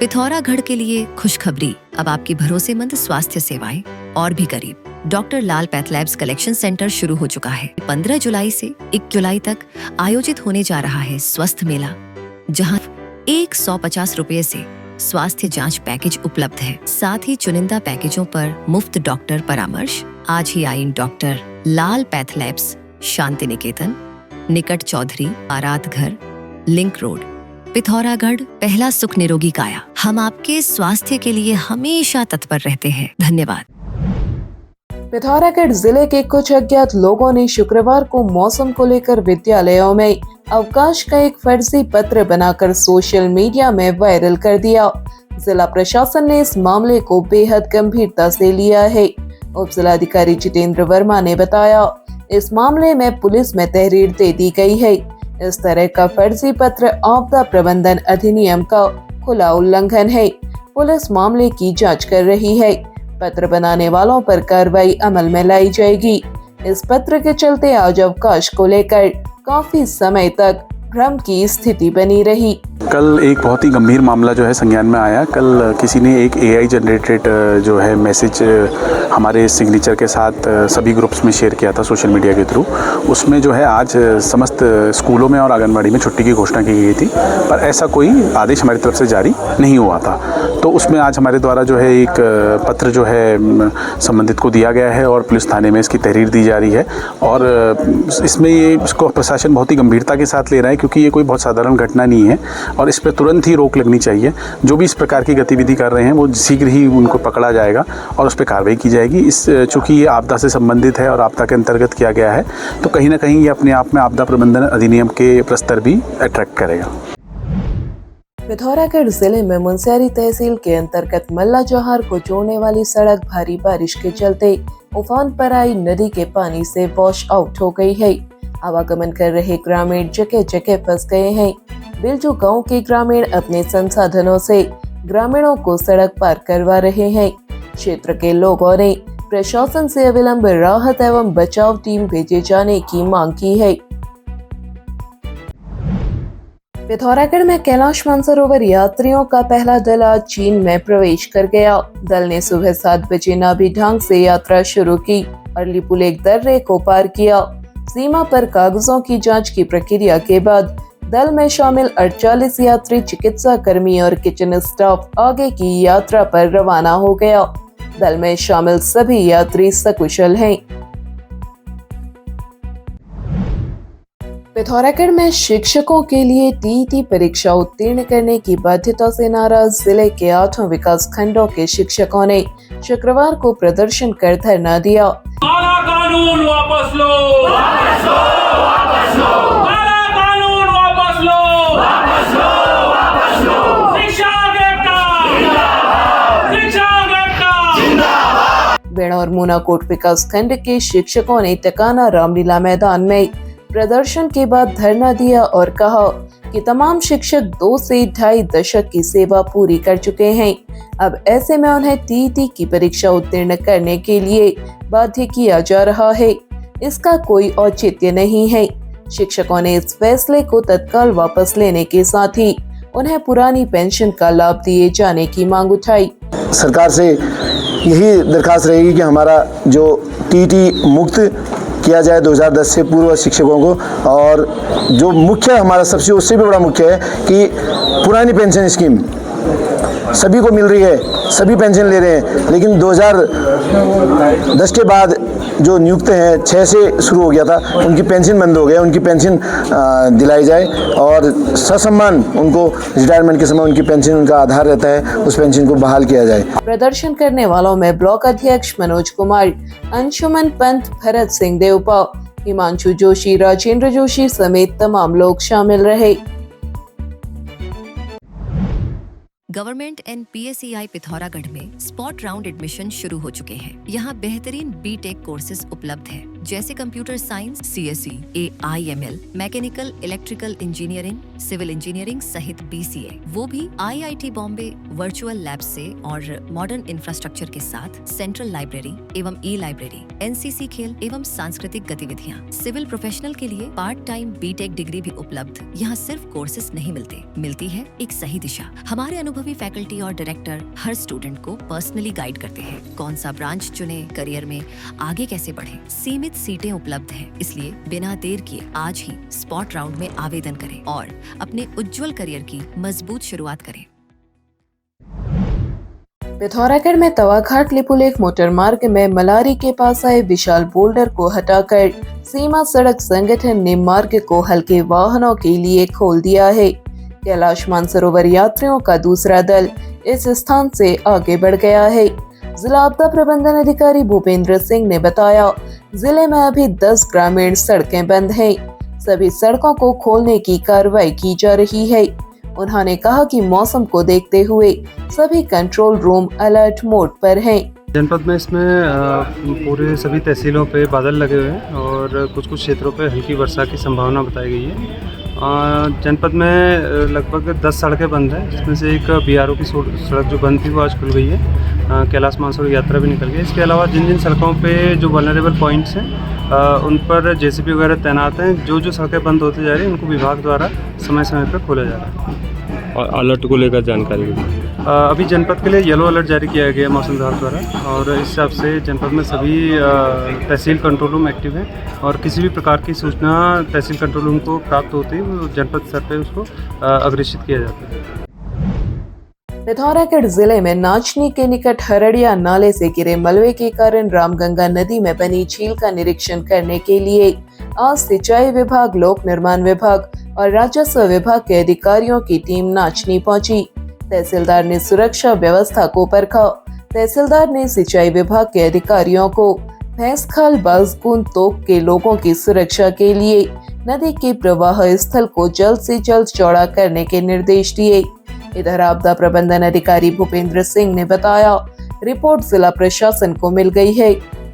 पिथौरागढ़ के लिए खुशखबरी, अब आपकी भरोसेमंद स्वास्थ्य सेवाएं और भी करीब। डॉक्टर लाल पैथलैब्स कलेक्शन सेंटर शुरू हो चुका है। 15 जुलाई से 1 जुलाई तक आयोजित होने जा रहा है स्वस्थ मेला, जहां 150 रुपए से स्वास्थ्य जांच पैकेज उपलब्ध है। साथ ही चुनिंदा पैकेजों पर मुफ्त डॉक्टर परामर्श। आज ही आइन डॉक्टर लाल पैथलैब्स, शांति निकेतन, निकट चौधरी, बारात घर, लिंक रोड, पिथौरागढ़। पहला सुख निरोगी काया। हम आपके स्वास्थ्य के लिए हमेशा तत्पर रहते हैं। धन्यवाद। पिथौरागढ़ जिले के कुछ अज्ञात लोगों ने शुक्रवार को मौसम को लेकर विद्यालयों में अवकाश का एक फर्जी पत्र बनाकर सोशल मीडिया में वायरल कर दिया। जिला प्रशासन ने इस मामले को बेहद गंभीरता से लिया है। उप जिलाधिकारी जितेंद्र वर्मा ने बताया, इस मामले में पुलिस में तहरीर दे दी गई है। इस तरह का फर्जी पत्र आपदा प्रबंधन अधिनियम का खुला उल्लंघन है। पुलिस मामले की जांच कर रही है। पत्र बनाने वालों पर कार्रवाई अमल में लाई जाएगी। इस पत्र के चलते आज अवकाश को लेकर काफी समय तक भ्रम की स्थिति बनी रही। कल एक बहुत ही गंभीर मामला जो है संज्ञान में आया। कल किसी ने एक AI जनरेटेड जो है मैसेज हमारे सिग्नेचर के साथ सभी ग्रुप्स में शेयर किया था सोशल मीडिया के थ्रू। उसमें जो है आज समस्त स्कूलों में और आंगनबाड़ी में छुट्टी की घोषणा की गई थी, पर ऐसा कोई आदेश हमारी तरफ से जारी नहीं हुआ था। तो उसमें आज हमारे द्वारा जो है एक पत्र जो है संबंधित को दिया गया है और पुलिस थाने में इसकी तहरीर दी जा रही है। और इसमें इसको प्रशासन बहुत ही गंभीरता के साथ ले रहा है, क्योंकि ये कोई बहुत साधारण घटना नहीं है और इस पर तुरंत ही रोक लगनी चाहिए। जो भी इस प्रकार की गतिविधि कर रहे हैं वो शीघ्र ही उनको पकड़ा जाएगा और उस पर कार्रवाई की जाएगी। इस चूँकि ये आपदा से संबंधित है और आपदा के अंतर्गत किया गया है, तो कहीं ना कहीं ये अपने आप में आपदा प्रबंधन अधिनियम के प्रस्तर भी अट्रैक्ट करेगा। पिथौरागढ़ जिले में मुनस्यारी तहसील के अंतर्गत मल्ला जौहार को जोड़ने वाली सड़क भारी बारिश के चलते उफान पर आई नदी के पानी से वॉश आउट हो गई है। आवागमन कर रहे ग्रामीण जगह जगह फंस गए हैं। बिलजू गांव के ग्रामीण अपने संसाधनों से ग्रामीणों को सड़क पार करवा रहे हैं। क्षेत्र के लोगों ने प्रशासन से अविलंब राहत एवं बचाव टीम भेजे जाने की मांग की है। पिथौरागढ़ में कैलाश मानसरोवर यात्रियों का पहला दल आज चीन में प्रवेश कर गया। दल ने सुबह 7 बजे नाभी ढांग से यात्रा शुरू की और लिपुलेख दर्रे को पार किया। सीमा पर कागजों की जांच की प्रक्रिया के बाद दल में शामिल 48 यात्री, चिकित्सा कर्मी और किचन स्टाफ आगे की यात्रा पर रवाना हो गया। दल में शामिल सभी यात्री सकुशल हैं। पिथौरागढ़ में शिक्षकों के लिए टीईटी परीक्षा उत्तीर्ण करने की बाध्यता से नाराज जिले के 8 विकास खंडों के शिक्षकों ने शुक्रवार को प्रदर्शन कर धरना दिया। काला कानून वापस लो, वापस लो, वापस लो। काला कानून वापस लो, वापस लो, वापस लो। शिक्षा जिंदाबाद, शिक्षा जिंदाबाद। बेड़ और मूनाकोट विकास खंड के शिक्षकों ने टकाना रामलीला मैदान में प्रदर्शन के बाद धरना दिया और कहा कि तमाम शिक्षक 2 से 2.5 दशक की सेवा पूरी कर चुके हैं। अब ऐसे में उन्हें टीईटी की परीक्षा उत्तीर्ण करने के लिए बाध्य किया जा रहा है। इसका कोई औचित्य नहीं है। शिक्षकों ने इस फैसले को तत्काल वापस लेने के साथ ही उन्हें पुरानी पेंशन का लाभ दिए जाने की मांग उठाई। सरकार से यही दरखास्त रहेगी कि हमारा जो टीईटी मुक्त किया जाए 2010 से पूर्व शिक्षकों को। और जो मुख्य हमारा सबसे उससे भी बड़ा मुख्य है कि पुरानी पेंशन स्कीम सभी को मिल रही है, सभी पेंशन ले रहे हैं, लेकिन 2010 के बाद जो नियुक्त हैं 6 से शुरू हो गया था, उनकी पेंशन बंद हो गया। उनकी पेंशन दिलाई जाए और ससम्मान उनको रिटायरमेंट के समय उनकी पेंशन, उनका आधार रहता है, उस पेंशन को बहाल किया जाए। प्रदर्शन करने वालों में ब्लॉक अध्यक्ष मनोज कुमार, अंशुमन पंत, भरत सिंह देवपा, हिमांशु जोशी, राजेंद्र जोशी समेत तमाम लोग शामिल रहे। गवर्नमेंट एंड PSEI पिथौरागढ़ में स्पॉट राउंड एडमिशन शुरू हो चुके हैं। यहाँ बेहतरीन BTech कोर्सेज उपलब्ध है। जैसे computer science, CSE, AIML, mechanical, electrical engineering, civil engineering सहित BCA, वो भी IIT बॉम्बे वर्चुअल लैब से और मॉडर्न इंफ्रास्ट्रक्चर के साथ सेंट्रल लाइब्रेरी एवं E-लाइब्रेरी, NCC खेल एवं सांस्कृतिक गतिविधियाँ। सिविल प्रोफेशनल के लिए पार्ट टाइम BTech डिग्री भी उपलब्ध। यहाँ सिर्फ कोर्सेज नहीं मिलती है एक सही दिशा। हमारे अनुभवी फैकल्टी और डायरेक्टर हर स्टूडेंट को पर्सनली गाइड करते हैं, कौन सा ब्रांच चुने, करियर में आगे कैसे बढ़े। सीमित सीटें उपलब्ध हैं, इसलिए बिना देर किए आज ही स्पॉट राउंड में आवेदन करें और अपने उज्जवल करियर की मजबूत शुरुआत करें। पिथौरागढ़ में तवाघाट लिपुलेख मोटर मार्ग में मलारी के पास आए विशाल बोल्डर को हटाकर सीमा सड़क संगठन ने मार्ग को हल्के वाहनों के लिए खोल दिया है। कैलाश मानसरोवर यात्रियों का दूसरा दल इस स्थान से आगे बढ़ गया है। जिला आपदा प्रबंधन अधिकारी भूपेंद्र सिंह ने बताया, जिले में अभी 10 ग्रामीण सड़कें बंद हैं। सभी सड़कों को खोलने की कार्रवाई की जा रही है। उन्होंने कहा कि मौसम को देखते हुए सभी कंट्रोल रूम अलर्ट मोड पर हैं। जनपद में इसमें पूरे सभी तहसीलों पे बादल लगे हुए हैं और कुछ क्षेत्रों पे हल्की वर्षा की संभावना बताई गई है। जनपद में लगभग 10 सड़कें बंद हैं, जिसमें से एक BRO की सड़क जो बंद थी वो आज खुल गई है। कैलाश मानसरोवर यात्रा भी निकल गई। इसके अलावा जिन जिन सड़कों पे जो वल्नरेबल पॉइंट्स हैं उन पर JCB वगैरह तैनात हैं। जो सड़कें बंद होती जा रही हैं उनको विभाग द्वारा समय समय पर खोला जा रहा है। और अलर्ट को लेकर जानकारी अभी जनपद के लिए येलो अलर्ट जारी किया गया है मौसम विभाग द्वारा और इस हिसाब से जनपद में सभी तहसील कंट्रोल रूम एक्टिव हैं और किसी भी प्रकार की सूचना तहसील कंट्रोल रूम को प्राप्त होती है वो जनपद स्तर पर उसको अग्रेषित किया जाता है। पिथौरागढ़ जिले में नाचनी के निकट हरड़िया नाले से गिरे मलबे के कारण रामगंगा नदी में बनी झील का निरीक्षण करने के लिए आज सिंचाई विभाग, लोक निर्माण विभाग और राजस्व विभाग के अधिकारियों की टीम नाचनी पहुंची। तहसीलदार ने सुरक्षा व्यवस्था को परखा। तहसीलदार ने सिंचाई विभाग के अधिकारियों को भैंसखाल, बाजकुंड, तोक के लोगों की सुरक्षा के लिए नदी के प्रवाह स्थल को जल्द से जल्द चौड़ा करने के निर्देश दिए। इधर आपदा प्रबंधन अधिकारी भूपेंद्र सिंह ने बताया, रिपोर्ट जिला प्रशासन को मिल गई है।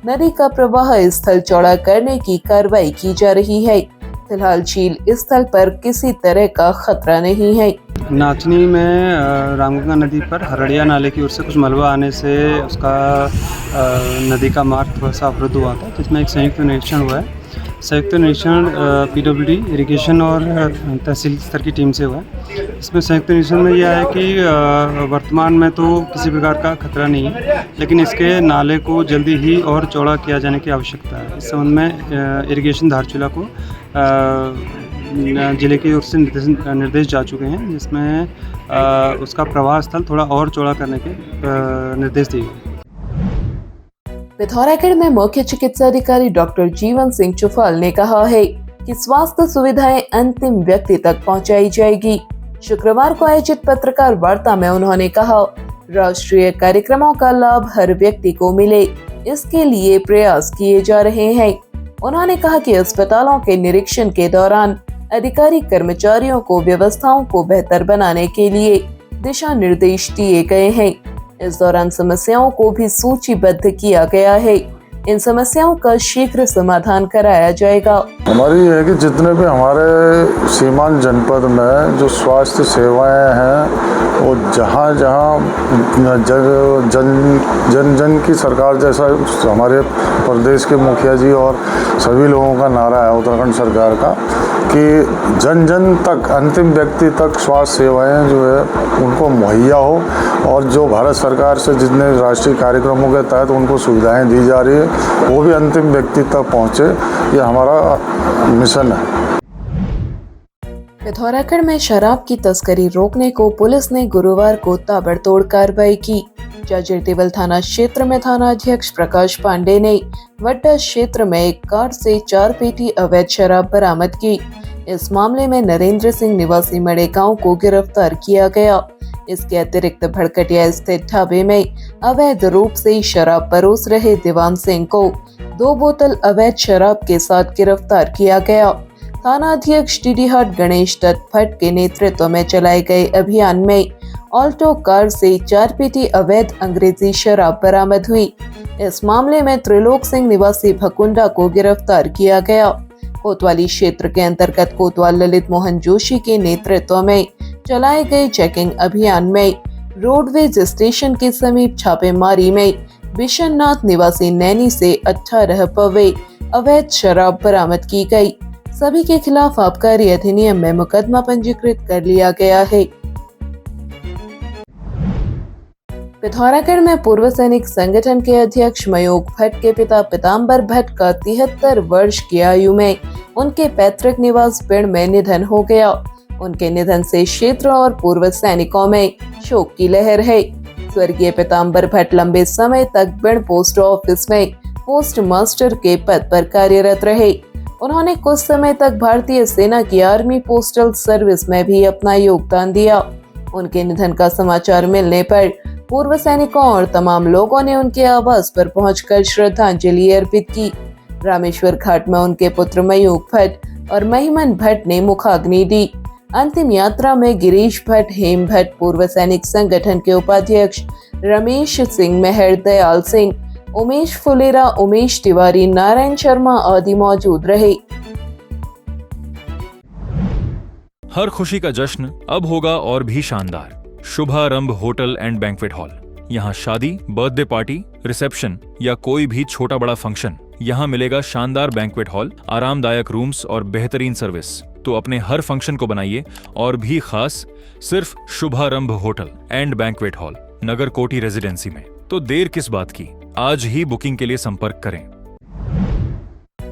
नदी का प्रवाह स्थल चौड़ा करने की कार्रवाई की जा रही है। फिलहाल झील स्थल पर किसी तरह का खतरा नहीं है। नाचनी में रामगंगा नदी पर हरड़िया नाले की ओर से कुछ मलबा आने से उसका नदी का मार्ग थोड़ा सा अवरुद्ध हुआ था, जिसमें एक संयुक्त निरीक्षण हुआ है। संयुक्त निरीक्षण PWD, इरिगेशन और तहसील स्तर की टीम से हुआ है। इसमें संयुक्त निरीक्षण में यह है कि वर्तमान में तो किसी प्रकार का खतरा नहीं है, लेकिन इसके नाले को जल्दी ही और चौड़ा किया जाने की आवश्यकता है। इस संबंध में इरिगेशन धारचूला को जिले की ओर से निर्देश जा चुके हैं, जिसमें उसका प्रवाह स्थल थोड़ा और चौड़ा करने के निर्देश दिए गए। पिथौरागढ़ में मुख्य चिकित्सा अधिकारी डॉक्टर जीवन सिंह चुफाल ने कहा है कि स्वास्थ्य सुविधाएं अंतिम व्यक्ति तक पहुंचाई जाएगी। शुक्रवार को आयोजित पत्रकार वार्ता में उन्होंने कहा, राष्ट्रीय कार्यक्रमों का लाभ हर व्यक्ति को मिले, इसके लिए प्रयास किए जा रहे हैं। उन्होंने कहा कि अस्पतालों के निरीक्षण के दौरान अधिकारी कर्मचारियों को व्यवस्थाओं को बेहतर बनाने के लिए दिशा निर्देश दिए गए हैं। इस दौरान समस्याओं को भी सूचीबद्ध किया गया है। इन समस्याओं का शीघ्र समाधान कराया जाएगा। हमारी ये है कि जितने भी हमारे सीमांत जनपद में जो स्वास्थ्य सेवाएं हैं वो जहाँ जहाँ जन जन की सरकार, जैसा हमारे प्रदेश के मुखिया जी और सभी लोगों का नारा है उत्तराखंड सरकार का कि जन जन तक, अंतिम व्यक्ति तक स्वास्थ्य सेवाएं जो है उनको मुहैया हो और जो भारत सरकार से जितने राष्ट्रीय कार्यक्रमों के तहत उनको सुविधाएं दी जा रही है वो भी अंतिम व्यक्ति तक पहुंचे, ये हमारा मिशन है। पिथौरागढ़ में शराब की तस्करी रोकने को पुलिस ने गुरुवार को ताबड़तोड़ कार्रवाई की। जाजिरदेवल थाना क्षेत्र में थाना अध्यक्ष प्रकाश पांडे ने वड्डा क्षेत्र में एक कार से 4 पेटी अवैध शराब बरामद की। इस मामले में नरेंद्र सिंह निवासी मड़े गांव को गिरफ्तार किया गया। इसके अतिरिक्त भड़कटिया स्थित ढाबे में अवैध रूप से शराब परोस रहे दीवान सिंह को 2 बोतल अवैध शराब के साथ गिरफ्तार किया गया। थाना अध्यक्ष टीडीहाट गणेश दत्त भट्ट के नेतृत्व में चलाए गए अभियान में ऑल्टो कार से 4 पेटी अवैध अंग्रेजी शराब बरामद हुई। इस मामले में त्रिलोक सिंह निवासी भकुंडा को गिरफ्तार किया गया। कोतवाली क्षेत्र के अंतर्गत कोतवाल ललित मोहन जोशी के नेतृत्व में चलाए गए चेकिंग अभियान में रोडवेज स्टेशन के समीप छापेमारी में बिशननाथ निवासी नैनी से 18 पवे अवैध शराब बरामद की गई। सभी के खिलाफ आबकारी अधिनियम में मुकदमा पंजीकृत कर लिया गया है। पिथौरागढ़ में पूर्व सैनिक संगठन के अध्यक्ष मयूख भट्ट के पिता पीताम्बर भट्ट का 73 वर्ष की आयु में उनके पैतृक निवास पिंड में निधन हो गया। उनके निधन से क्षेत्र और पूर्व सैनिकों में शोक की लहर है। स्वर्गीय पीताम्बर भट्ट लंबे समय तक बिंड पोस्ट ऑफिस में पोस्ट मास्टर के पद पर कार्यरत रहे। उन्होंने कुछ समय तक भारतीय सेना की आर्मी पोस्टल सर्विस में भी अपना योगदान दिया। उनके निधन का समाचार मिलने पर पूर्व सैनिकों और तमाम लोगों ने उनके आवास पर पहुंचकर श्रद्धांजलि अर्पित की। रामेश्वर घाट में उनके पुत्र मयूख भट्ट और महिमन भट्ट ने मुखाग्नि दी। अंतिम यात्रा में गिरीश भट्ट, हेम भट्ट, पूर्व सैनिक संगठन के उपाध्यक्ष रमेश सिंह, मेहर दयाल सिंह, उमेश फुलेरा, उमेश तिवारी, नारायण शर्मा आदि मौजूद रहे। हर खुशी का जश्न अब होगा और भी शानदार। शुभारंभ होटल एंड बैंक्वेट हॉल। यहाँ शादी, बर्थडे पार्टी, रिसेप्शन या कोई भी छोटा बड़ा फंक्शन, यहाँ मिलेगा शानदार बैंक्वेट हॉल, आरामदायक रूम्स और बेहतरीन सर्विस। तो अपने हर फंक्शन को बनाइए और भी खास सिर्फ शुभारंभ होटल एंड बैंक्वेट हॉल, नगर कोटी रेजिडेंसी में। तो देर किस बात की, आज ही बुकिंग के लिए संपर्क करें।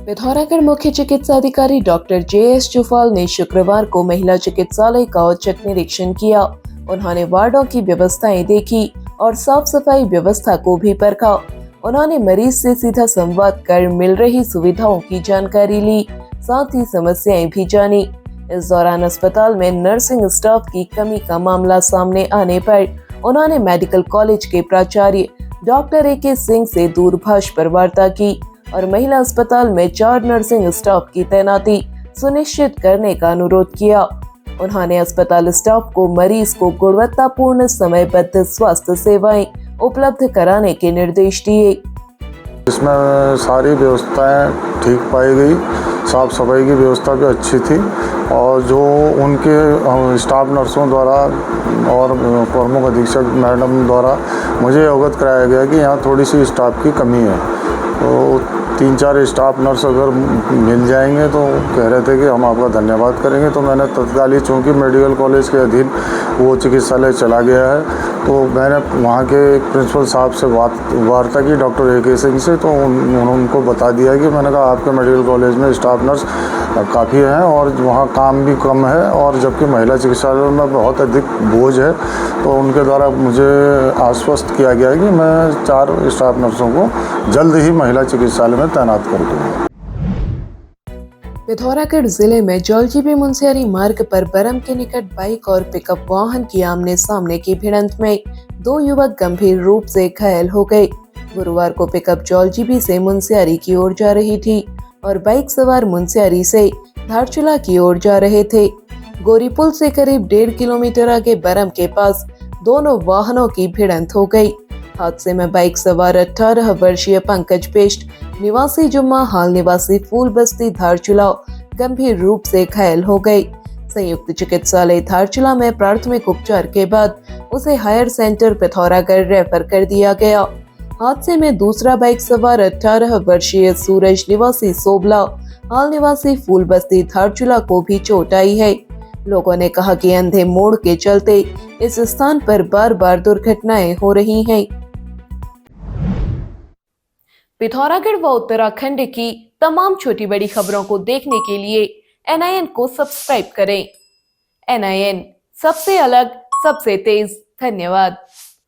पिथौरागढ़ मुख्य चिकित्सा अधिकारी डॉक्टर JS चुफाल ने शुक्रवार को महिला चिकित्सालय का औचक निरीक्षण किया। उन्होंने वार्डों की व्यवस्थाएं देखी और साफ सफाई व्यवस्था को भी परखा। उन्होंने मरीज से सीधा संवाद कर मिल रही सुविधाओं की जानकारी ली, साथ ही समस्याएं भी जानी। इस दौरान अस्पताल में नर्सिंग स्टाफ की कमी का मामला सामने आने पर उन्होंने मेडिकल कॉलेज के प्राचार्य डॉक्टर AK सिंह से दूरभाष पर वार्ता की और महिला अस्पताल में 4 नर्सिंग स्टाफ की तैनाती सुनिश्चित करने का अनुरोध किया। उन्होंने अस्पताल स्टाफ को मरीज को गुणवत्तापूर्ण समयबद्ध स्वास्थ्य सेवाएं उपलब्ध कराने के निर्देश दिए। इसमें सारी व्यवस्थाएं ठीक पाई गई, साफ सफाई की व्यवस्था भी अच्छी थी और जो उनके स्टाफ नर्सों द्वारा और प्रमुख अधीक्षक मैडम द्वारा मुझे अवगत कराया गया कि यहाँ थोड़ी सी स्टाफ की कमी है। तो 3-4 स्टाफ नर्स अगर मिल जाएंगे तो कह रहे थे कि हम आपका धन्यवाद करेंगे। तो मैंने तत्काल, चूँकि मेडिकल कॉलेज के अधीन वो चिकित्सालय चला गया है, तो मैंने वहाँ के प्रिंसिपल साहब से वार्ता की डॉक्टर AK सिंह से। तो उनको बता दिया कि मैंने कहा आपके मेडिकल कॉलेज में स्टाफ नर्स काफ़ी हैं और वहाँ काम भी कम है, और जबकि महिला चिकित्सालय में बहुत अधिक बोझ है। तो उनके द्वारा मुझे आश्वस्त किया गया है कि मैं 4 स्टाफ नर्सों को जल्द ही महिला चिकित्सालय में तैनात कर दूँगा। पिथौरागढ़ जिले में जौलजीबी मुनस्यारी मार्ग पर बरम के निकट बाइक और पिकअप वाहन की आमने सामने की भिड़ंत में 2 युवक गंभीर रूप से घायल हो गए। गुरुवार को पिकअप जौलजीबी से मुनस्यारी की ओर जा रही थी और बाइक सवार मुनस्यारी से धारचूला की ओर जा रहे थे। गोरी पुल से करीब 1.5 किलोमीटर आगे बरम के पास दोनों वाहनों की भिड़ंत हो गई। हादसे में बाइक सवार 18 वर्षीय पंकज पेस्ट निवासी जुम्मा हाल निवासी फूल बस्ती धारचूला गंभीर रूप से घायल हो गए। संयुक्त चिकित्सालय धारचूला में प्राथमिक उपचार के बाद उसे हायर सेंटर पिथौरागढ़ रेफर कर दिया गया। हादसे में दूसरा बाइक सवार 18 वर्षीय सूरज निवासी सोबला हाल निवासी फूल बस्ती धारचूला को भी चोट आई है। लोगों ने कहा कि अंधे मोड़ के चलते इस स्थान पर बार बार दुर्घटनाएं हो रही हैं। पिथौरागढ़ व उत्तराखंड की तमाम छोटी बड़ी खबरों को देखने के लिए NIN को सब्सक्राइब करें। NIN, सबसे अलग, सबसे तेज। धन्यवाद।